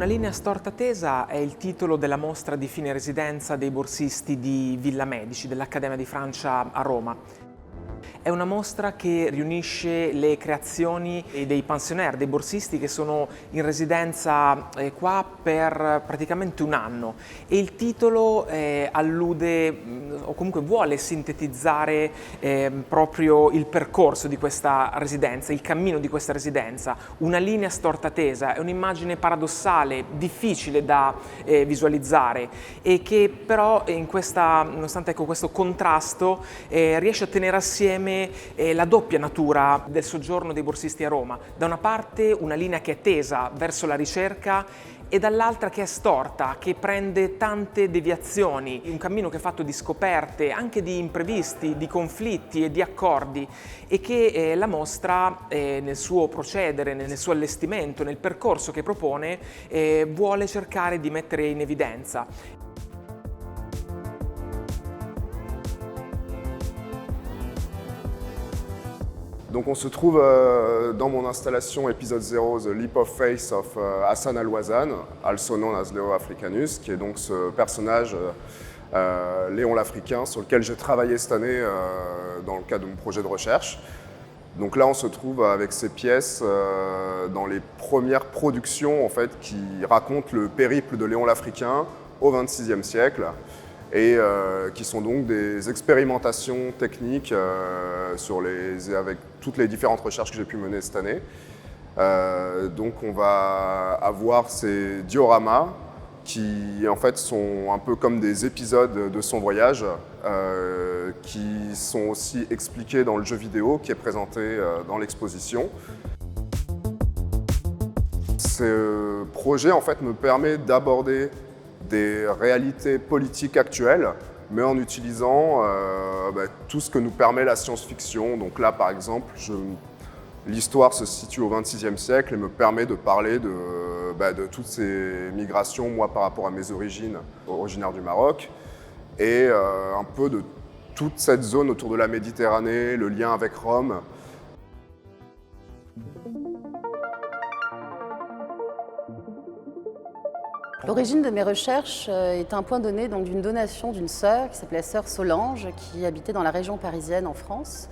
Una linea storta tesa è il titolo della mostra di fine residenza dei borsisti di Villa Medici dell'Accademia di Francia a Roma. È una mostra che riunisce le creazioni dei pensionnaires, dei borsisti che sono in residenza qua per praticamente un anno, e il titolo allude o comunque vuole sintetizzare proprio il percorso di questa residenza, il cammino di questa residenza. Una linea storta tesa è un'immagine paradossale, difficile da visualizzare e che però nonostante questo contrasto riesce a tenere assieme la doppia natura del soggiorno dei borsisti a Roma. Da una parte una linea che è tesa verso la ricerca e dall'altra che è storta, che prende tante deviazioni, un cammino che è fatto di scoperte, anche di imprevisti, di conflitti e di accordi, e che la mostra nel suo procedere, nel suo allestimento, nel percorso che propone, vuole cercare di mettere in evidenza. Donc on se trouve dans mon installation épisode 0, The Leap of Faith of Hassan Al-Wazan, also known as Léo Africanus, qui est donc ce personnage, Léon l'Africain, sur lequel j'ai travaillé cette année dans le cadre de mon projet de recherche. Donc là on se trouve avec ces pièces dans les premières productions en fait, qui racontent le périple de Léon l'Africain au XXVIe siècle. Et qui sont donc des expérimentations techniques avec toutes les différentes recherches que j'ai pu mener cette année. Donc on va avoir ces dioramas qui en fait sont un peu comme des épisodes de son voyage, qui sont aussi expliqués dans le jeu vidéo qui est présenté dans l'exposition. Ce projet en fait me permet d'aborder des réalités politiques actuelles, mais en utilisant tout ce que nous permet la science-fiction. Donc là, par exemple, l'histoire se situe au XXVIe siècle et me permet de parler de toutes ces migrations, moi par rapport à mes origines, originaires du Maroc, et un peu de toute cette zone autour de la Méditerranée, le lien avec Rome. L'origine de mes recherches est un point donné d'une donation d'une sœur qui s'appelait Sœur Solange, qui habitait dans la région parisienne en France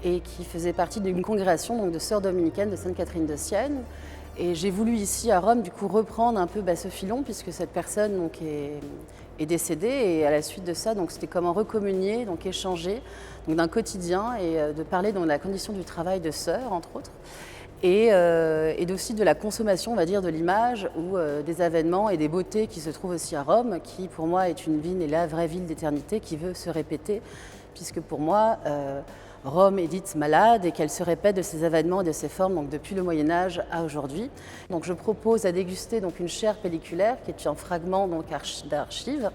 et qui faisait partie d'une congrégation de sœurs dominicaines de Sainte-Catherine de Sienne. Et j'ai voulu ici à Rome du coup reprendre un peu ce filon puisque cette personne est décédée, et à la suite de ça c'était comment recommunier, échanger d'un quotidien et de parler de la condition du travail de sœurs entre autres. Et aussi de la consommation, on va dire, de l'image ou des événements et des beautés qui se trouvent aussi à Rome, qui pour moi est une ville, et la vraie ville d'éternité qui veut se répéter, puisque pour moi, Rome est dite malade et qu'elle se répète de ces événements et de ces formes depuis le Moyen-Âge à aujourd'hui. Donc je propose à déguster une chaire pelliculaire qui est un fragment d'archives,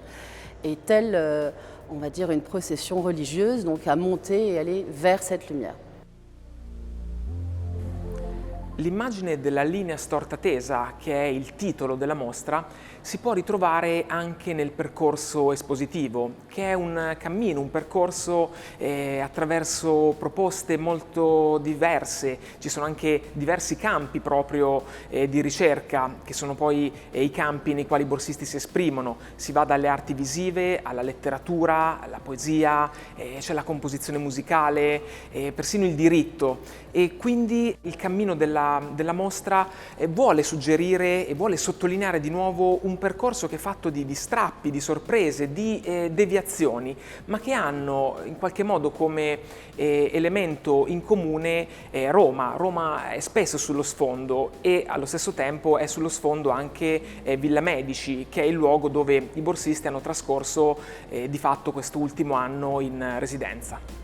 et telle, on va dire, une procession religieuse, à monter et aller vers cette lumière. L'immagine della linea storta tesa, che è il titolo della mostra, si può ritrovare anche nel percorso espositivo, che è un cammino, un percorso attraverso proposte molto diverse. Ci sono anche diversi campi proprio di ricerca, che sono poi i campi nei quali i borsisti si esprimono. Si va dalle arti visive alla letteratura, alla poesia, c'è la composizione musicale, persino il diritto. E quindi il cammino della mostra vuole suggerire e vuole sottolineare di nuovo un percorso che è fatto di strappi, di sorprese, di deviazioni, ma che hanno in qualche modo come elemento in comune Roma. Roma è spesso sullo sfondo, e allo stesso tempo è sullo sfondo anche Villa Medici, che è il luogo dove i borsisti hanno trascorso di fatto quest'ultimo anno in residenza.